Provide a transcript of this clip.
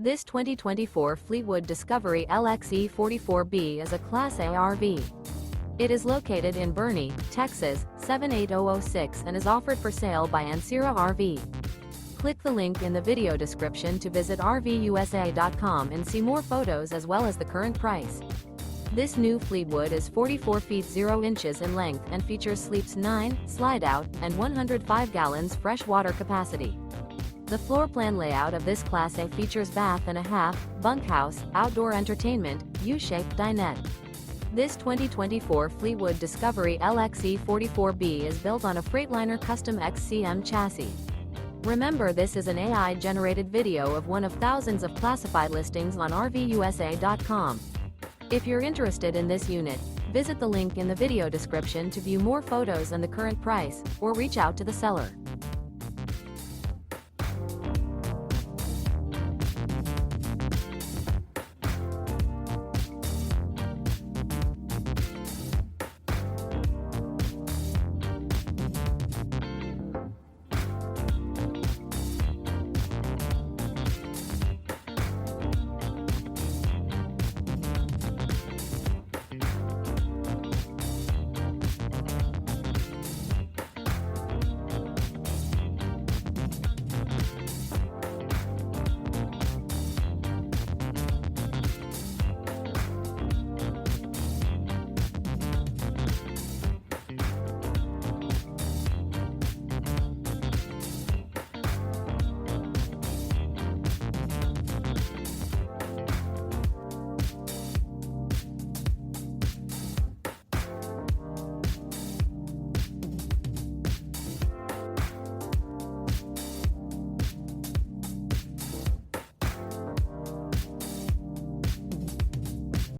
This 2024 Fleetwood Discovery LXE 44B is a Class A RV. It is located in Boerne, Texas, 78006 and is offered for sale by Ancira RV. Click the link in the video description to visit RVUSA.com and see more photos as well as the current price. This new Fleetwood is 44 feet 0 inches in length and features sleeps 9, Slideout, and 105 gallons fresh water capacity. The floor plan layout of this Class A features bath and a half, bunkhouse, outdoor entertainment, U-shaped dinette. This 2024 Fleetwood Discovery LXE 44B is built on a Freightliner Custom XCM chassis. Remember, this is an AI-generated video of one of thousands of classified listings on RVUSA.com. If you're interested in this unit, visit the link in the video description to view more photos and the current price, or reach out to the seller.